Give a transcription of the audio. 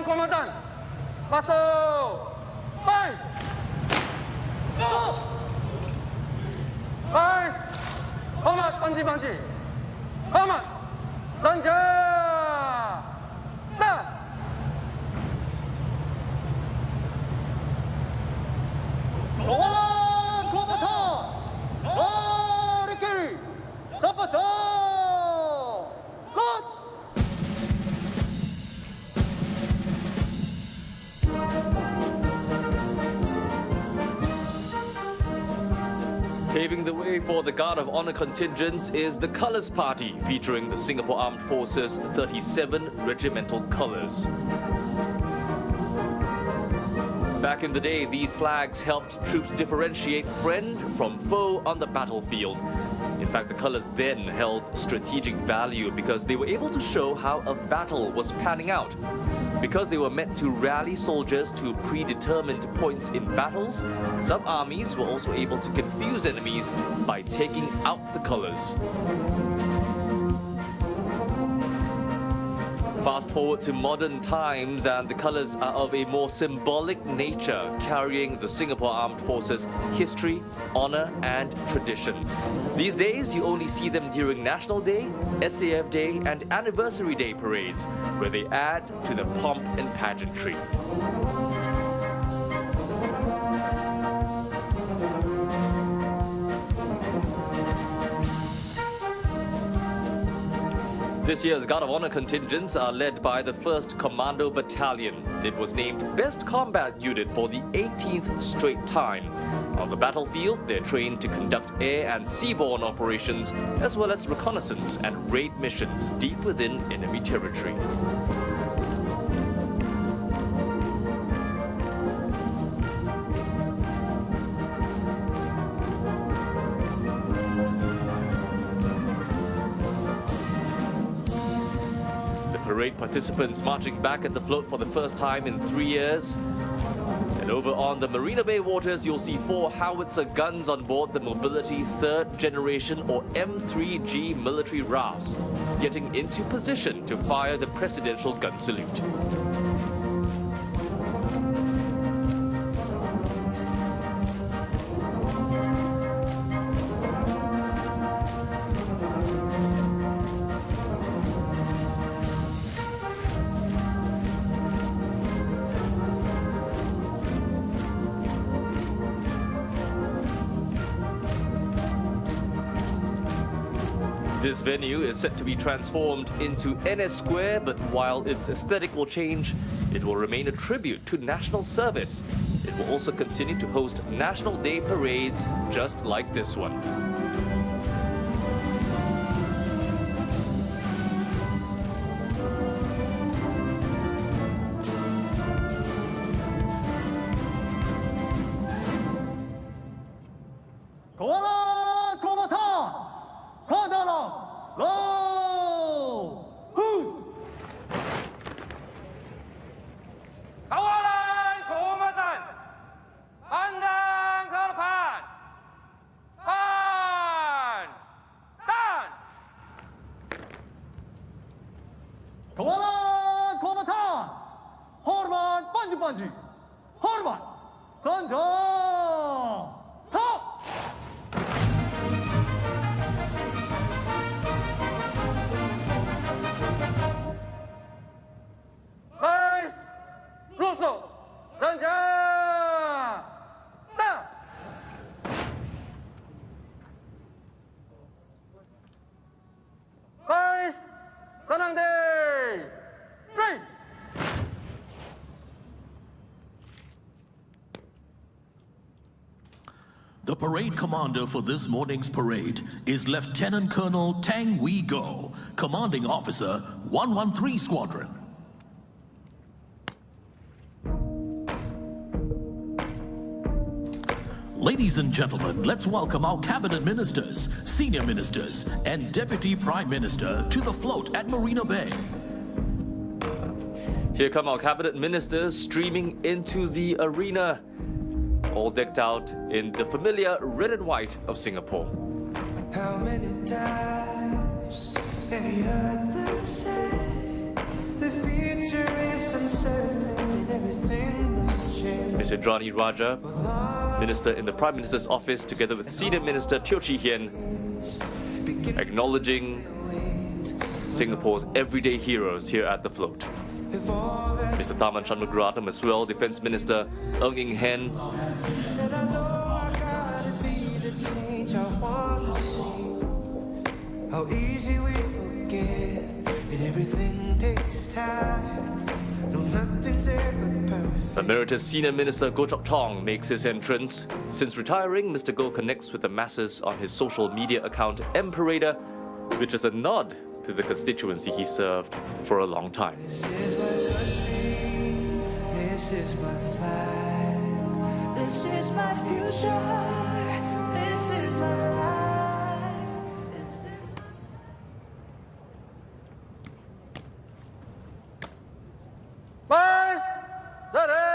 komandan. Masuk. Bais. Bais. Hormat panji-panji. Hormat. Sanja. Dah. Kawalan kombatan, lari kiri, cepat lot. Paving the way for the Guard of Honor contingents is the Colours Party, featuring the Singapore Armed Forces 37 regimental colours. Back in the day, these flags helped troops differentiate friend from foe on the battlefield. In fact, the colours then held strategic value because they were able to show how a battle was panning out. Because they were meant to rally soldiers to predetermined points in battles, some armies were also able to confuse enemies by taking out the colours. Fast forward to modern times and the colours are of a more symbolic nature, carrying the Singapore Armed Forces history, honour and tradition. These days, you only see them during National Day, SAF Day and Anniversary Day parades, where they add to the pomp and pageantry. This year's Guard of Honor contingents are led by the 1st Commando Battalion. It was named Best Combat Unit for the 18th straight time. On the battlefield, they're trained to conduct air and seaborne operations, as well as reconnaissance and raid missions deep within enemy territory. Parade participants marching back at the float for the first time in 3 years. And over on the Marina Bay waters, you'll see 4 howitzer guns on board the Mobility 3rd Generation or M3G military rafts, getting into position to fire the presidential gun salute. This venue is set to be transformed into NS Square, but while its aesthetic will change, it will remain a tribute to national service. It will also continue to host National Day parades just like this one. Kawalan kombatan, ke dalam, low, hus. Kawalan komandan. Pandang ke depan. Pan. Dan. Kawalan kombatan, hormat panji-panji, hormat, sanjang, tak. Bais. Rusuk. Sanja. Dah. Bais. Senang day. Ready. The parade commander for this morning's parade is Lieutenant Colonel Tang Wee Go, Commanding Officer, 113 Squadron. Ladies and gentlemen, let's welcome our cabinet ministers, senior ministers, and Deputy Prime Minister to the float at Marina Bay. Here come our cabinet ministers streaming into the arena, all decked out in the familiar red and white of Singapore. How many times have you heard them say the future is uncertain? Ms. Indrani Raja, Minister in the Prime Minister's office, together with Senior Minister Teo Chee Hean, acknowledging Singapore's everyday heroes here at the float. Mr. Tharman Shanmugaratnam as well, Defence Minister Ng Eng Hen, How easy we forget, and everything takes time. No, nothing's ever perfect. Emeritus Senior Minister Chok Tong makes his entrance. Since retiring, Mr. Goh connects with the masses on his social media account M-Parader, which is a nod to the constituency he served for a long time. This is my country, this is my flag, this is my future, this is my life, this is Vice, Senate.